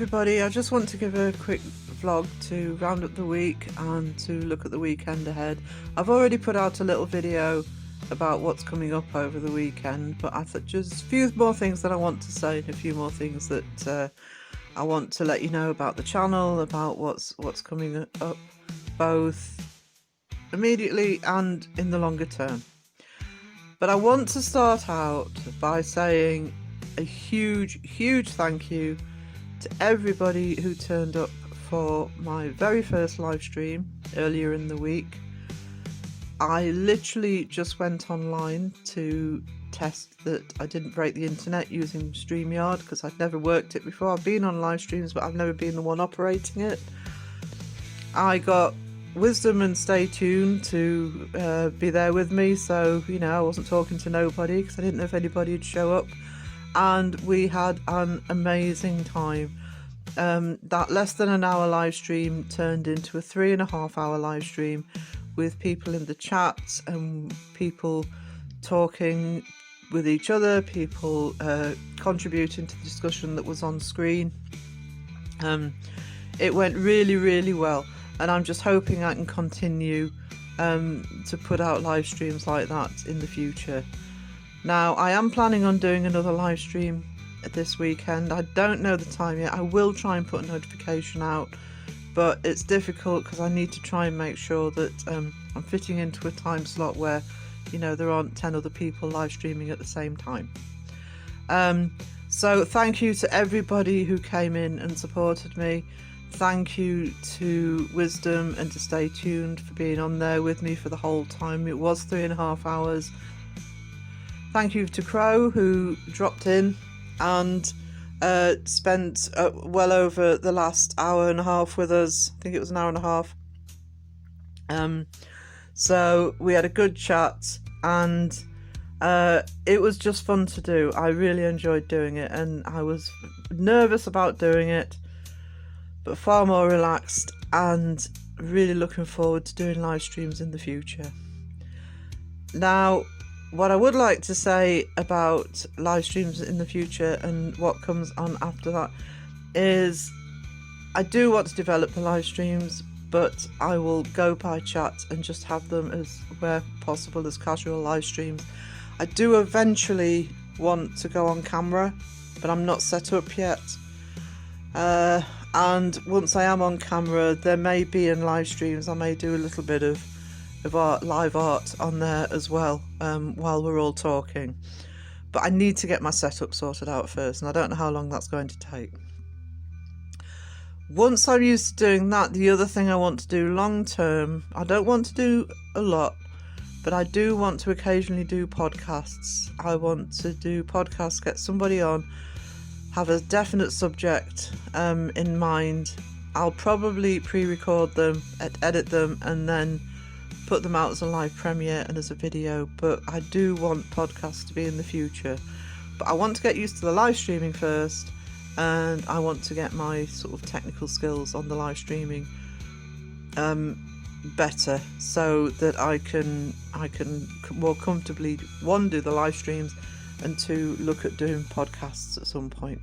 everybody, I just want to give a quick vlog to round up the week and to look at the weekend ahead. I've already put out a little video about what's coming up over the weekend, but I thought just a few more things that I want to say and a few more things that I want to let you know about the channel, about what's coming up both immediately and in the longer term. But I want to start out by saying a huge thank you to everybody who turned up for my very first live stream earlier in the week. I literally just went online to test that I didn't break the internet using StreamYard because I'd never worked it before. I've been on live streams, but I've never been the one operating it. I got Wisdom and Stay Tuned to be there with me, so you know, I wasn't talking to nobody because I didn't know if anybody would show up, and we had an amazing time. That less than an hour live stream turned into a 3.5 hour live stream with people in the chat and people talking with each other, people contributing to the discussion that was on screen. It went really well, and I'm just hoping I can continue to put out live streams like that in the future. Now, I am planning on doing another live stream this weekend. I don't know the time yet. I will try and put a notification out, but it's difficult because I need to try and make sure that I'm fitting into a time slot where, you know, there aren't 10 other people live streaming at the same time. So thank you to everybody who came in and supported me. Thank you to Wisdom and to Stay Tuned for being on there with me for the whole time. It was 3.5 hours. Thank you to Crow, who dropped in and spent well over the last hour and a half with us. I think it was an hour and a half. So we had a good chat, and it was just fun to do. I really enjoyed doing it, and I was nervous about doing it, but far more relaxed, and really looking forward to doing live streams in the future. Now, what I would like to say about live streams in the future and what comes on after that is I do want to develop the live streams, but I will go by chat and just have them as, where possible, as casual live streams. I do eventually want to go on camera, but I'm not set up yet. And once I am on camera, there may be in live streams, I may do a little bit of art, live art on there as well, while we're all talking. But I need to get my setup sorted out first, and I don't know how long that's going to take. Once I'm used to doing that, the other thing I want to do long term, I don't want to do a lot, but I do want to occasionally do podcasts. I want to do podcasts, get somebody on, have a definite subject in mind. I'll probably pre-record them, edit them, and then put them out as a live premiere and as a video. But I do want podcasts to be in the future. But I want to get used to the live streaming first, and I want to get my sort of technical skills on the live streaming better, so that I can more comfortably, one, do the live streams, and two, look at doing podcasts at some point.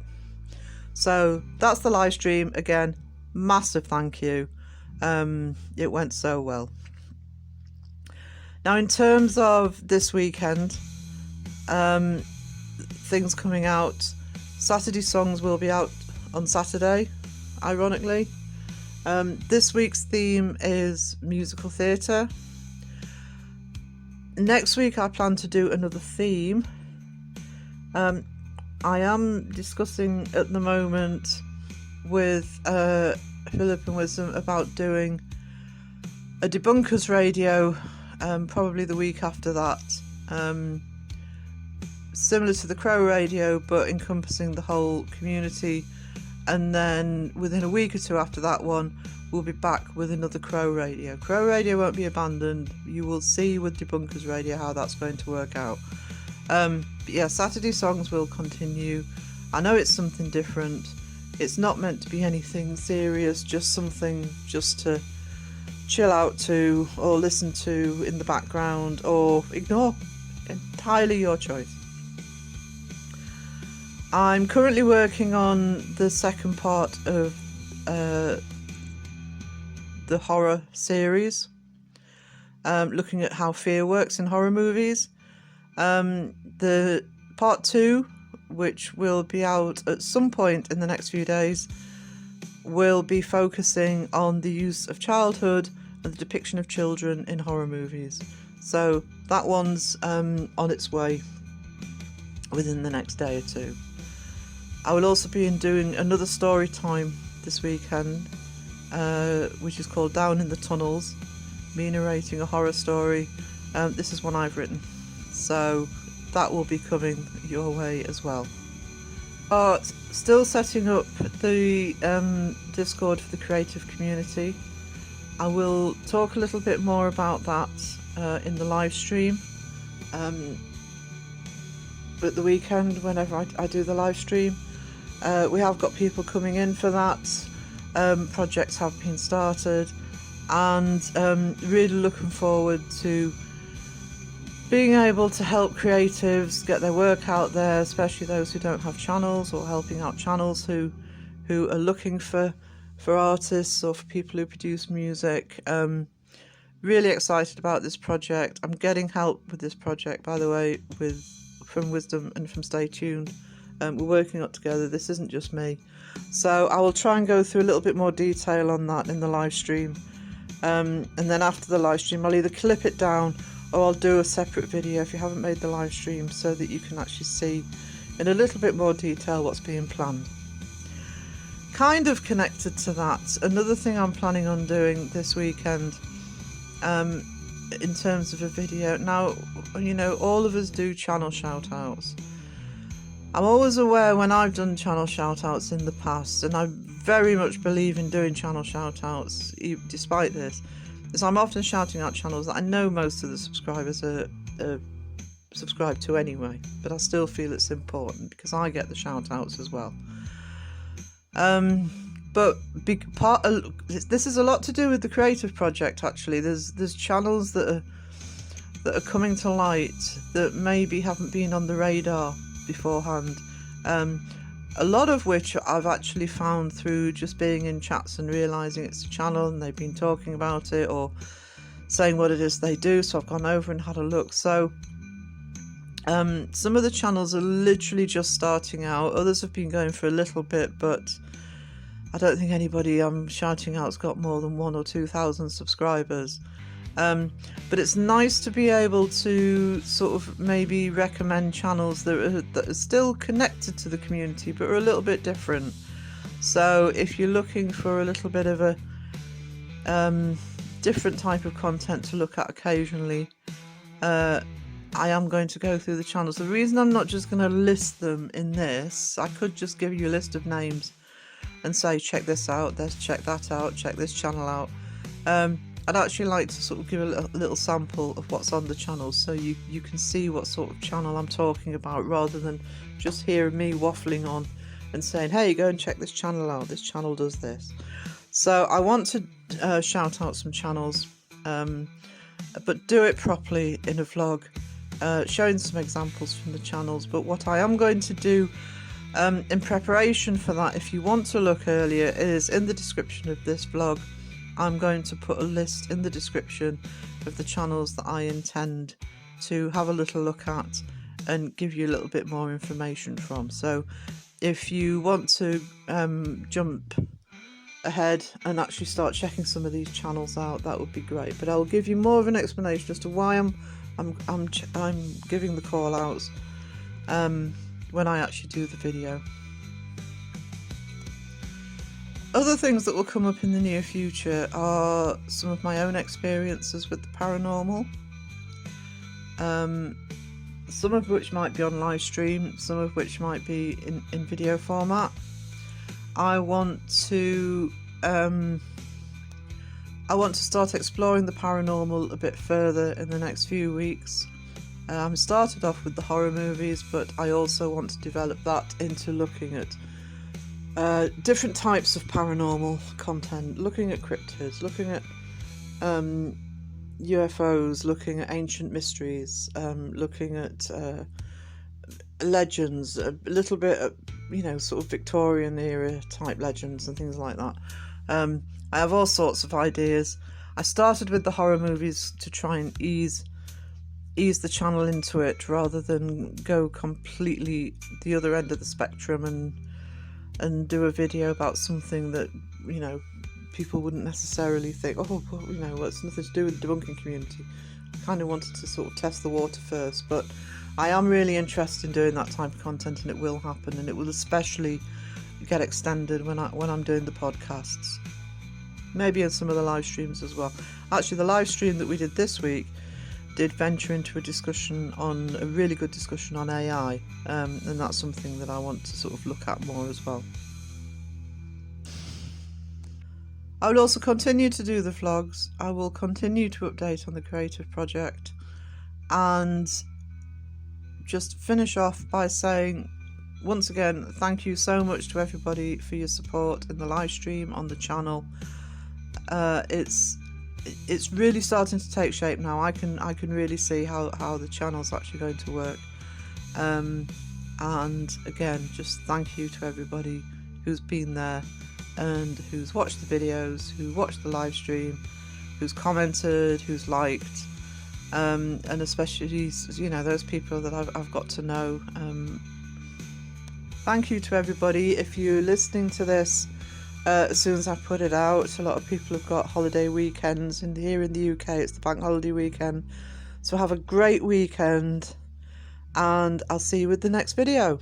So that's the live stream. Again, massive thank you. It went so well. Now, in terms of this weekend, things coming out, Saturday Songs will be out on Saturday, ironically. This week's theme is musical theatre. Next week I plan to do another theme. I am discussing at the moment with Philip and Wisdom about doing a debunkers radio, probably the week after that, similar to the Crow radio but encompassing the whole community, and then within a week or two after that one we'll be back with another Crow radio. Crow radio won't be abandoned. You will see with debunkers radio how that's going to work out. But yeah, Saturday Songs will continue. I know it's something different. It's not meant to be anything serious, just something just to chill out to, or listen to in the background, or ignore. Entirely your choice. I'm currently working on the second part of the horror series, looking at how fear works in horror movies. The part 2, which will be out at some point in the next few days, will be focusing on the use of childhood and the depiction of children in horror movies. So that one's on its way within the next day or two. I will also be doing another story time this weekend, which is called Down in the Tunnels, me narrating a horror story. This is one I've written, so that will be coming your way as well. Still setting up the Discord for the creative community. I will talk a little bit more about that in the live stream at the weekend whenever I do the live stream. We have got people coming in for that. Projects have been started, and really looking forward to being able to help creatives get their work out there, especially those who don't have channels, or helping out channels who are looking for artists or for people who produce music. Really excited about this project. I'm getting help with this project, by the way, from Wisdom and from Stay Tuned. We're working it together. This isn't just me. So I will try and go through a little bit more detail on that in the live stream. And then after the live stream, I'll either clip it down or I'll do a separate video if you haven't made the live stream, so that you can actually see in a little bit more detail what's being planned. Kind of connected to that, another thing I'm planning on doing this weekend, in terms of a video. Now, you know, all of us do channel shout outs. I'm always aware when I've done channel shout outs in the past, and I very much believe in doing channel shout outs despite this, is I'm often shouting out channels that I know most of the subscribers are subscribed to anyway, but I still feel it's important because I get the shout outs as well. But big part of this is a lot to do with the creative project. Actually, there's channels that are coming to light that maybe haven't been on the radar beforehand. A lot of which I've actually found through just being in chats and realising it's a channel and they've been talking about it or saying what it is they do, so I've gone over and had a look. So some of the channels are literally just starting out, others have been going for a little bit, but I don't think anybody I'm shouting out's got more than 1,000 or 2,000 subscribers. But it's nice to be able to sort of maybe recommend channels that are still connected to the community but are a little bit different. So if you're looking for a little bit of a different type of content to look at occasionally, I am going to go through the channels. The reason I'm not just going to list them in this, I could just give you a list of names and say check this out, check that out, check this channel out. I'd actually like to sort of give a little sample of what's on the channel, so you can see what sort of channel I'm talking about, rather than just hearing me waffling on and saying, hey, go and check this channel out, this channel does this. So I want to shout out some channels, but do it properly in a vlog, showing some examples from the channels. But what I am going to do in preparation for that, if you want to look earlier, is in the description of this vlog, I'm going to put a list in the description of the channels that I intend to have a little look at and give you a little bit more information from. So if you want to jump ahead and actually start checking some of these channels out, that would be great. But I'll give you more of an explanation as to why I'm giving the call outs when I actually do the video. Other things that will come up in the near future are some of my own experiences with the paranormal, some of which might be on live stream, some of which might be in video format. I want to start exploring the paranormal a bit further in the next few weeks. I started off with the horror movies, but I also want to develop that into looking at different types of paranormal content, looking at cryptids, looking at UFOs, looking at ancient mysteries, looking at legends, a little bit of, you know, sort of Victorian era type legends and things like that. I have all sorts of ideas. I started with the horror movies to try and ease the channel into it, rather than go completely the other end of the spectrum and do a video about something that, you know, people wouldn't necessarily think, oh, well, you know, it's nothing to do with the debunking community. I kind of wanted to sort of test the water first, but I am really interested in doing that type of content, and it will happen, and it will especially get extended when I'm doing the podcasts, maybe in some of the live streams as well. Actually, the live stream that we did this week did venture into a really good discussion on AI, and that's something that I want to sort of look at more as well. I will also continue to do the vlogs. I will continue to update on the creative project, and just finish off by saying once again, thank you so much to everybody for your support in the live stream, on the channel. It's really starting to take shape now. I can really see how the channel's actually going to work. And again, just thank you to everybody who's been there and who's watched the videos, who watched the live stream, who's commented, who's liked, and especially, you know, those people that I've got to know. Thank you to everybody. If you're listening to this as soon as I put it out, a lot of people have got holiday weekends, and here in the UK it's the bank holiday weekend, so have a great weekend, and I'll see you with the next video.